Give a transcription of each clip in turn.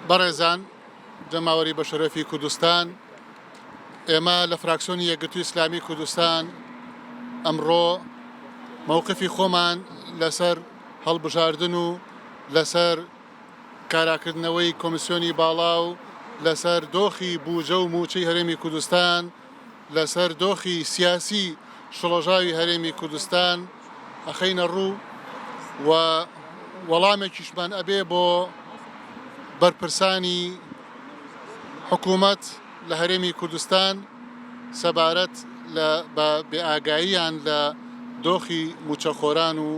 بەڕێزان جەماوەری بەشەرەفی کوردستان ئێمە لە فراکسیۆنی یەکگرتووی ئیسلامی کوردستان ئەمڕۆ مووقفی خۆمان لەسەر هەڵبژاردن و لەسەر کاراکردنەوەی کۆمیسیۆنی باڵا و لەسەر دۆخی بوجە و موچەی هەرێمی کوردستان لەسەر دۆخی سیاسی شڵەژاوی هەرێمی کوردستان ئەخەینە ڕوو و وەڵامێکیشمان ئەبێ بۆ بەرپرسانی حکوومەت لە هەرێمی کوردستان سەبارەت بە بێئاگاییان لە دۆخی موچەخۆران و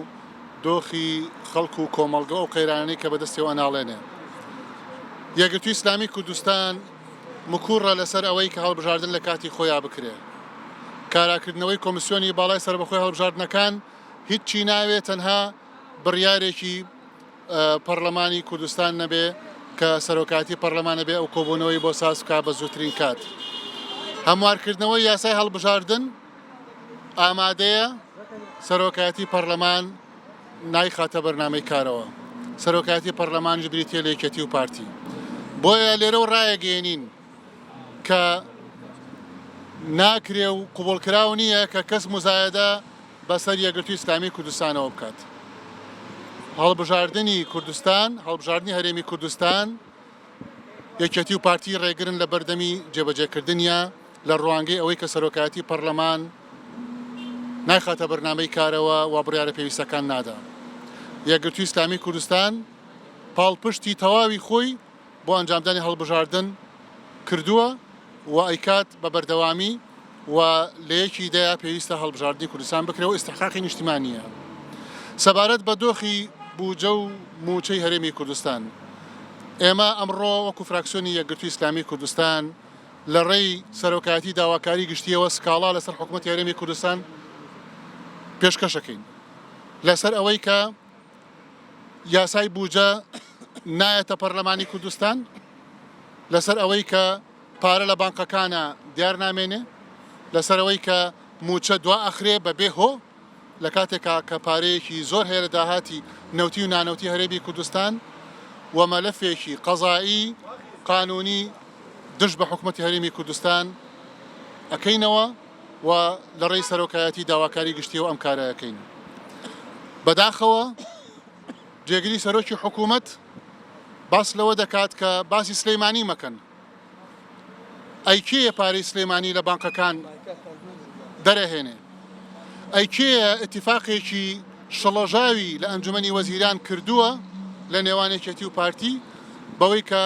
دۆخی خەڵک و کۆمەڵگە و قەیرانەی کە بەدەستیەوە ناڵێنێ. یەکگرتووی ئیسلامی کوردستان مکوڕە لەسەر ئەوەی کە هەڵبژاردن لە کاتی خۆیان بکرێ. کاراکردنەوەی کۆمیسیۆنی باڵای سەربەخۆی هەڵبژاردنەکان هیچی ناوێت تەنها بڕیارێکی پەرلەمانی کوردستان نەبێ کە سەرۆکاتی پەرلەمانە بێ ئەو کۆبوونەوەی بۆ ساز بکا بە زووترین کات. هەموارکردنەوەی یاسای هەڵبژاردن ئامادەیە سەرۆکاتی پەرلەمان نایخاتە بەرنامەی کارەوە. سەرۆکاتی پەرلەمانش بریتیە لە یەکێتی و پارتی. بۆیە لێرە و ڕایەگەێنین کە ناکرێ و قوبوڵکراو نییە کە کەس مزایەدە بەسەر یەکگرتووی ئیسلامی کوردستانەوە بکات. هەڵبژاردننی کوردستان، هەڵبژاردننی هەرێمی کوردستان یەکێتی و پارتی ڕێگرن لە بەردەمی جێبەجێکردنیە لە ڕوانگەی ئەوەی کە سەرۆکاتی پەرلەمان نایخاتە بەرنامەی کارەوە و بڕیارە پێویستەکان نادا. یەکگرتووی ئیسلامی کوردستان پاڵپشتی تەواوی خۆی بۆ ئەنجامدانی هەڵبژاردن کردووە و ئەیکات بە بەردەوامی و لە یەکی دەیە پێویستە هەڵبژاردننی کوردستان بکرێت و ئیستحقاقی نیشتیمانیە. سەبارەت بە دۆخی بوجە و موچەی هەرێمی کوردستان ئێمە ئەمڕۆ وەکو فراکسیۆنی یەکگرتووی ئیسلامی کوردستان لە ڕێی سەرۆکاتی داواکاری گشتیەوە سکاڵا لەسەر حکوومەتی هەرێمی کوردستان پێشکەشەکەین لەسەر ئەوەی کە یاسای بوجە نایەتە پەرلەمانی کوردستان، لەسەر ئەوەی کە پارە لە بانکەکانە دیار نامێنێ، لەسەر ئەوەی کە موچە دوا ئەخرێ بەبێ هۆ لە کاتێکا کە پارەیەکی زۆر هەیە لە داهاتی نەوتی و نانەوتی هەرێمی کوردستان و مەلەفێکی قەزایی قانونی دژ بە حکوومەتی هەرێمی کوردستان ئەکەینەوە و لە ڕێی سەرۆکایەتی داواکاری گشتیەوە ئەم کارەکەین. بەداخەوە جێگیری سەرۆکی حکوومەت باس لەوە دەکات کە باسی سلەیمانی مەکەن. ئەی کێیە پارەی سلەیمانی لە بانکەکان دەرەهێنێ؟ ئەی کێیە ئەتیفاقێکی شڵەژاوی لە ئەنجومەنی وەزیران کردووە لە نێوان یەکێتی و پارتی بەوەی کە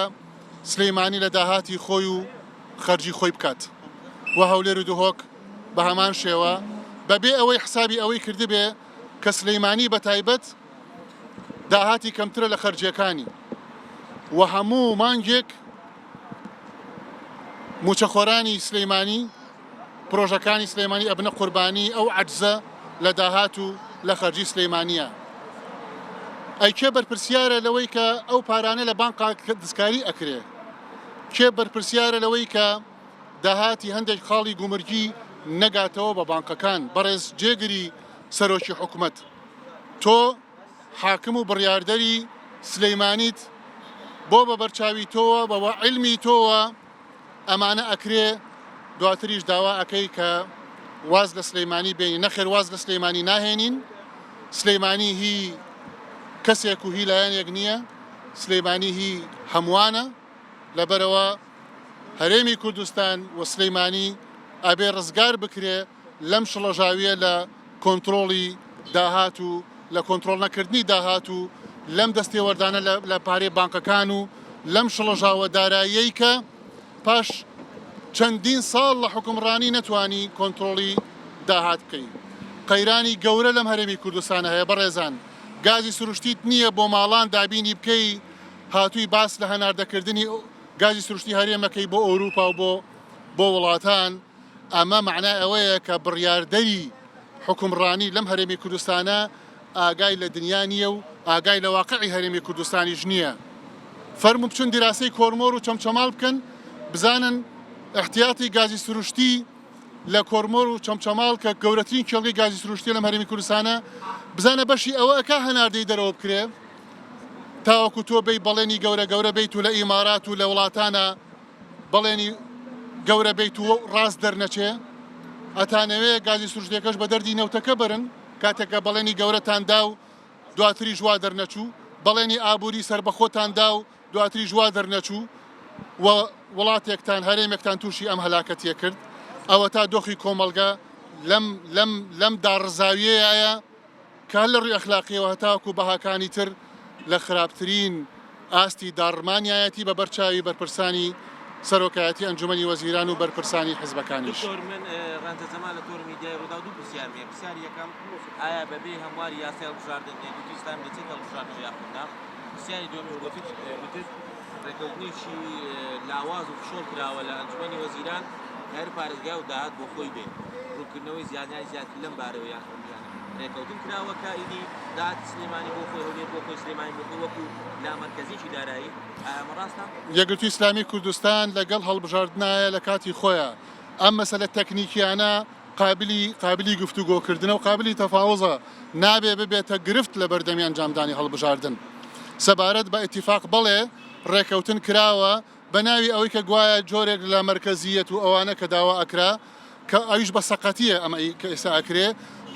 سلەیمانی لە داهاتی خۆی و خەرجی خۆی بکات و هەولێر و دهۆک بە هەمان شێوە بەبێ ئەوەی حسابی ئەوەی کردبێ کە سلەیمانی بە تایبەت داهاتی کەمترە لە خەرجیەکانی و هەموو مانگێک موچەخۆرانی سلەیمانی پرۆژەکانی سلەیمانی ئەبنە قوربانی ئەو عەجزە لە داهات و لە خەرجی سلەیمانیە. ئەی کێ بەرپرسیارە لەوەی کە ئەو پارانە لە بانک دەستکاری ئەکرێ؟ کێ بەرپرسیارە لەوەی کە داهاتی هەندێک خاڵی گومرگی نەگاتەوە بە بانکەکان؟ بەڕێز جێگری سەرۆکی حکوومەت، تۆ حاکم و بڕیاردەری سلەیمانیت بۆ بە بەرچاوی تۆوە بەوە عیلمی تۆوە ئەمانە ئەکرێ، دواتریش داوا ئەەکەی کە واز لە سلەیمانی بێنی. نەخێر، واز لە سلەیمانی ناهێنین. سلەیمانی هی کەسێک و هی لایەنێک نییە، سلەیمانی هی هەمووانە. لەبەرەوە هەرێمی کوردستان و سلەیمانی ئەبێ ڕزگار بکرێ لەم شڵەژاویە لە کۆنتڕۆڵی داهات و لە کۆنتڕۆڵ نەکردنی داهات و لەم دەستێوەردانە لە پارەی بانکەکان و لەم شڵەژاوە داراییەی کە پاش چەندین ساڵ لە حکومڕانی نەتوانی کۆنتڕۆڵی داهات بکەین. قەیرانی گەورە لەم هەرێمی کوردستانە هەیە. بەڕێزان، گازی سروشتیت نییە بۆ ماڵان دابینی بکەی هاتووی باس لە هەناردەکردنی گازی سروشتی هەرێمەکەی بۆ ئەوروپا و بۆ وڵاتان. ئەمە معنای ئەوەیە کە بڕیاردەری حکومڕانی لەم هەرێمی کوردستانە ئاگای لە دنیا نییە و ئاگای لە واقعی هەرێمی کوردستانیش نییە. فەرمو بچون دیراسی کۆرمۆر و چەمچەماڵ بکەن، بزانن احتیاطی گازی سروشتی لە کۆرمۆر و چەمچەماڵ کە گەورەترین کێڵگەی گازی سروشتی لەم هەرێمی کوردستانە، بزانە بەشی ئەوە ئەکا هەناردەی دەرەوە بکرێ تاوەکو تۆ بەی بەڵێنی گەورە بیت و لە ئیمارات و لە وڵاتانە بەڵێنی گەورە بیت و ڕاست دەرنەچێ ئەتانەوێ گازی سروشتەکەش بە دەردی نەوتەکە برن کاتێکە بەڵێنی گەورەتاندا و دواتری ژوا دەرنەچوو بەڵێنی ئابووری سربەخۆتاندا و دواتری ژوا دەرنەچوو و وڵاتێکتان هەرێمێکتان تووشی ئەم هەلاکەتیە کرد ئەوە تا دۆخی کۆمەلگا لەم داڕزاویەیە کە لە ڕووی ئەخلاقیەوە هەتاکو بەهاکانی تر لە خراپترین ئاستی داڕمانایەتی بە بەرچاوی بەرپرسانی سەرۆکایەتی ئەنجومەنی وەزیران و بەرپرسانی حیزبەکانیش. من ڕەنجەجەمال لە تۆر میدیای ڕوودا دوو پرسیارمێ پرسیاری یەکەم ئایا بەبێ هەمواری یاسای هەڵبژاردن یەکگرتووی ئیسلامی دەچێت هەڵبژاردنەوە یاخودنا پرسیاری دووەمی وتت ڕێکەوتنێکی لاواز و فشۆڵ کراوە لە ئەنجومەنی وەزیران هەر پارێزگای و داهات بۆ خۆی بێ ڕوونکردنەوەی زیادنیانی زیاتر لەم بارەوە یاخودیانە ڕێکەوتن کراوە کە ئیدی داهات سلێمانی بۆ خۆی هەولێر بۆ خۆی سلێمانی بۆ خۆی وەکو لا مرکزیی دارایی ئەمە ڕاستە؟ یەکگرتووی ئیسلامی کوردستان لەگەڵ هەڵبژاردنایە لە کاتی خۆیان ئەم مەسەلە تەکنیکیانە قابلی گفتوگۆکردنە و قابلی تەفاوزە نابێ ببێتە گرفت لە بەردەمی ئەنجامدانی هەڵبژاردن سەبارەت بە ئیتیفاق بڵێ ڕێکەوتن کراوە بە ناوی ئەوەی کە گوایە جۆرێک لە مرکزیەت و ئەوانە کە داوا ئەکرا کە ئەویش بە سەقەتیە ئەمە کە ئێستا ئەکرێ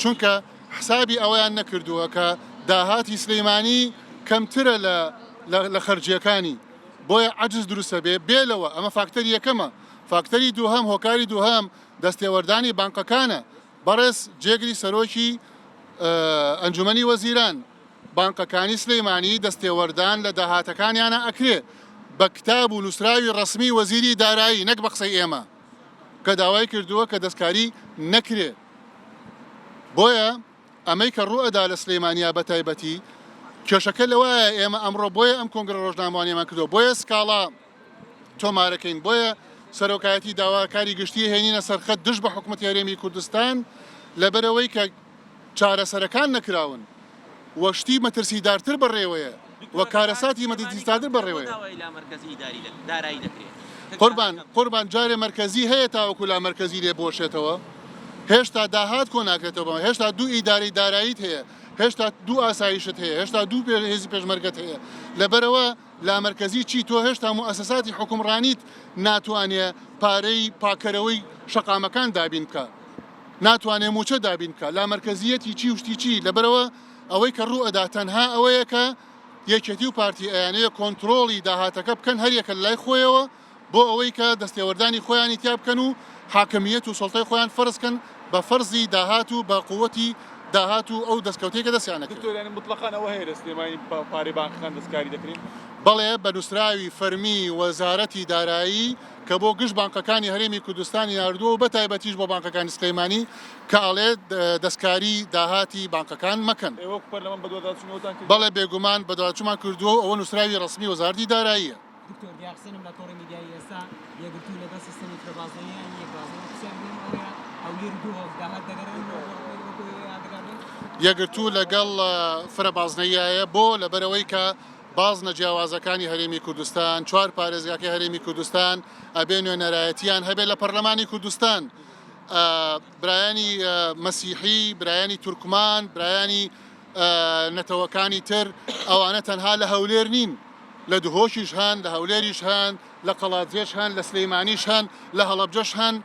چونکە حسابی ئەویان نەکردووە کە داهاتی سلەیمانی کەمترە لە خەرجیەکانی بۆیە عەجز دروستە بێلەوە ئەمە فاکتەری یەکەمە فاکتەری دووهەم هۆکاری دووهەم دەستێوەردانی بانکەکانە بەڕێز جێگری سەرۆکی ئەنجومەنی وەزیران بانکەکانی سلەیمانی دەستێوەردان لە داهاتەکانیانە ئەکرێ بە کتاب و نووسراوی ڕسمی وەزیری دارایی نەک بە قسەی ئێمە کە داوای کردووە کە دەستکاری نەکرێ بۆیە ئەمەی کە ڕوئەدا لە سلەیمانیا بە تایبەتی کێشەکە لەوایە ئێمە ئەمڕۆ بۆیە ئەم کۆنگرە ڕۆژنامەوانیمان کردو بۆیە سکاڵا تۆمارەکەین بۆیە سەرۆکایەتی داواکاری گشتی هێنینە سەرخەت دژ بە حکوومەتی هەرێمی کوردستان لەبەرەوەی کە چارەسەرەکان نەکراون وەشتی مەترسیدارتر بەڕێوەیە وە کارەساتی مەترسیدارتر بەڕێوەیە قوربان جارێ مرکزی هەیە تاوەکو لا مرکزی لێ بۆشێتەوە هێشتا داهات کۆ ناکرێتەوە هێشتا دوو ئیداری داراییت هەیە هێشتا دوو ئاسایشت هەیە هێشتا دوو هێزی پێشمەرگەت هەیە لەبەرەوە لا مرکزی چی تۆ هێشتا موسەساتی حکومڕانیت ناتوانێ پارەی پاکەرەوەی شەقامەکان دابین بکە ناتوانێ موچە دابین بکە لا مرکزیەتی چی وشتی چی لەبەرەوە ئەوەی کە ڕوئەدا تەنها ئەوەیە کە یەکێتی و پارتی ئەیانەیە کۆنتترۆڵی داهاتەکە بکەن هەریەکە لای خۆیەوە بۆ ئەوەی کە دەستێوەردانی خۆیانی تیا بکەن و حاکمیت و سڵتەی خۆیان فەرزکەن بە فەرزی داهات و بە قووەتی داهات و ئەو دەستکەوتێکە دەستیانە مطلقان ئەوە هەیە دەستێمانی پارەی بانکەکان دەستکاری دەکرین بەڵێ بە نووسراوی فەرمی وەزارەتی دارایی کە بۆ گشت بانکەکانی هەرێمی کوردستانی ناردووە و بە تایبەتیش بۆ بانکەکانی سلەیمانی کە ئەڵێ دەستکاری داهاتی بانکەکان مەکەن بەڵێ بێگومان بەدواچوومان کردووە ئەوە نووسراوی ڕسمی وەزارەتی داراییە دکتۆر دیاخسێنم لە تۆڕی میدیایی ئێستا یەکگرتوو لەگەڵ سیستەمی فرەبازنەیان یەکگرتوو لەگەڵ فرەبازنەیە بۆ لەبەرەوەی کە بازنە جیاوازەکانی هەرێمی کوردستان چوار پارێزگاکەی هەرێمی کوردستان ئەبێ نوێنەرایەتیان هەبێت لە پەرلەمانی کوردستان برایانی مەسیحی برایانی تورکمان برایانی نەتەوەکانی تر ئەوانە تەنها لە هەولێر نین لە دهۆشیش هەن لە هەولێریش هەن لە قەڵاتجێش هەن لە سلەیمانیش هەن لە هەڵەبجەش هەن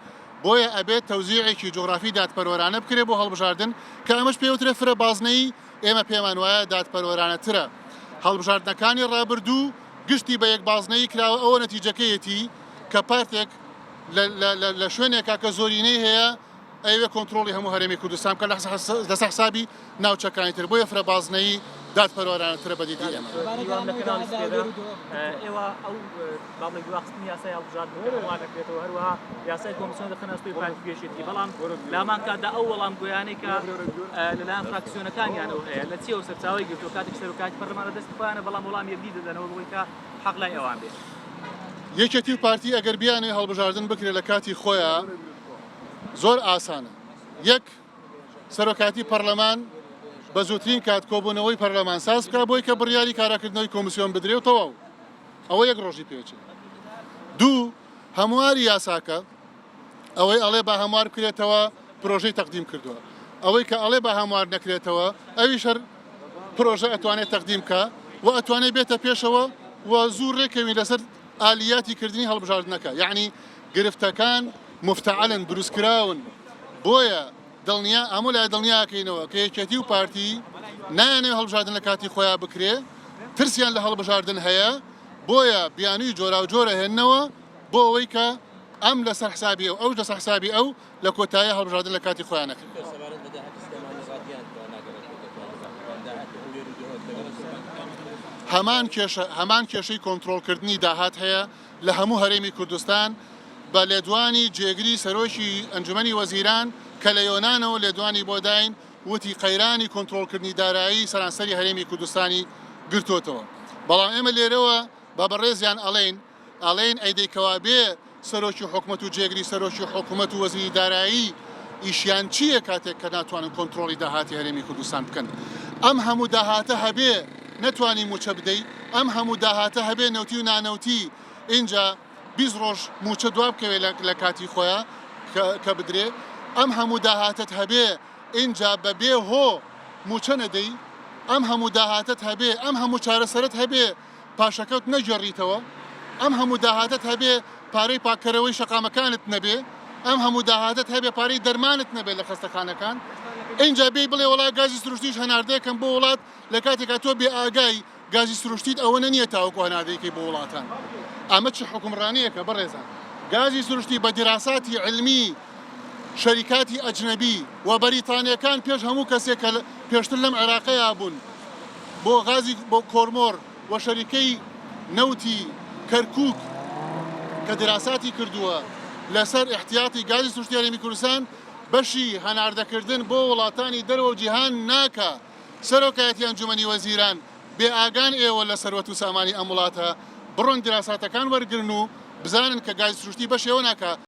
بۆیە ئەبێت تەوزیعێکی جۆغرافی دادپەروەرانە بکرێت بۆ هەڵبژاردن کە ئەمەش پێوترێت فرەبازنەی ئێمە پێمان وایە دادپەروەرانەترە هەڵبژاردنەکانی ڕابردوو گشتی بە یەک بازنەی کراوە ئەوە نەتیجەکەیەتی کە پارتێک لە شوێنێکا کە زۆرینەی هەیە ئەوێ کۆنتترۆلی هەموو هەرێمی کوردستان کە لەسەر حسابی ناوچەکانی تر بۆیە فرەبازنەی دادپەروەرانەترە بەدیدی ئێمە ئێوە ئەو بابڵێک دواخستنی یاسای هەڵبژاردنەوە دەکرێتەوە هەروەها یاسای کۆمیسیۆن دەخەنەستۆی پارتی پێشێتی بەڵام لامان کاتدا ئەو وەڵام گویانەی کە لەلایەن فراکسیۆنەکانیانەوە هەیە لە چیەوە سەرچاوی گرتووە کاتێک سەرۆکاتی پەرلەمانە دەستی خۆیانە بەڵام وەڵام یەکدی دەدەنەوە بۆی کە حەق لای ئەوان بێت یەکێتی و پارتی ئەگەر بیانێ هەڵبژاردن بکرێت لە کاتی خۆیان زۆر ئاسانە یەک سەرۆکاتی پەرلەمان بە زووترین کات کۆبوونەوەی پەرلەمان ساز بکە بۆی کە بڕیاری کاراکردنەوەی کۆمیسیۆن بدرێت و تەواو ئەوە یەک ڕۆژی پێچێت دوو هەمواری یاساکە ئەوەی ئەڵێ با هەموار بکرێتەوە پرۆژەی تەقدیم کردووە ئەوەی کە ئەڵێ با هەموار نەکرێتەوە ئەویش هەر پرۆژە ئەتوانێت تەقدیم بکە و ئەتوانێت بێتە پێشەوە و زوو ڕێکەوی لەسەر ئالیاتی کردنی هەڵبژاردنەکە یعنی گرفتەکان مفتعلن دروستکراون بۆیە دڵنیا ئەموو لای دڵنیاکەینەوە کە یەکێتی و پارتی نایانێ هەڵبژاردن لە کاتی خۆیان بکرێ ترسیان لە هەڵبژاردن هەیە بۆیە بیانووی جۆرا و جۆرە هێننەوە بۆ ئەوەی کە ئەم لەسەر حسابی ئەو ئەو لەسەر حسابی ئەو لە کۆتایی هەڵبژاردن لە کاتی خۆیان نەکرد. هەمان کێشەی کۆنتڕۆڵکردنی داهات هەیە لە هەموو هەرێمی کوردستان بە لێدوانی جێگری سەرۆکی ئەنجومەنی وەزیران کە لە یۆنانەوە لێدوانی بۆ داین وتی قەیرانی کۆنتڕۆڵکردنی دارایی سەرانسەری هەرێمی کوردستانی گرتوتەوە. بەڵام ئێمە لێرەوە بە بەڕێزیان ئەڵێن ئەیدەیکەوا بێ سەرۆکی حکومەت و جێگری سەرۆکی حکومەت و وەزیری دارایی ئیشیان چییە کاتێک کە ناتوانن کۆنتڕۆڵی داهاتی هەرێمی کوردستان بکەن. ئەم هەموو داهاتە هەبێ نەتوانی موچە بدەیت ئەم هەموو داهاتە هەبێ نەوتی و نانەوتی اینجا 20 ڕۆژ موچە دواب بکەوێت لە کاتی خۆیان کە بدرێ ئەم هەموو داهاتت هەبێ اینجا بەبێ هۆ موچە نەدەی ئەم هەموو داهاتت هەبێ ئەم هەموو چارەسەرت هەبێ پاشەکەوت نەجێڕیتەوە ئەم هەموو داهاتت هەبێ پارەی پاکەرەوەی شەقامەکانت نەبێ ئەم هەموو داهاتت هەبێ پارەی دەرمانت نەبێت لە خەستەخانەکان اینجا بێ بڵێ وڵات گازی سروشتیش هەناردەیەکەم بۆ وڵات لە کاتێکا تۆ بێ ئاگای گازی سروشتیت ئەوە نەنیە تاوەکو هەناردەیەکەی بۆ وڵاتان ئەمە چ حکومڕانیەکە بەڕێزان گازی سروشتی بە دیراساتی علمی شەریکاتی ئەجنەبی و بەریتانیەکان پێش هەموو کەسێک کە پێشتر لەم عێراقەیە بوون بۆ غازی بۆ کۆرمۆر و شەریکەی نەوتی کەرکووک کە دیراساتی کردووە لەسەر احتیاتی گازی سروشتی هەرێمی کوردستان بەشی هەناردەکردن بۆ وڵاتانی دەرەوە و جیهان ناکە سەرۆکایەتی ئەنجومەنی وەزیران بێ ئاگان ئێوە لە سەروەت و سامانی ئەم وڵاتە بڕۆن دیراساتەکان وەرگرن و بزانن کە گازی سروشتی بەشێوە ناکە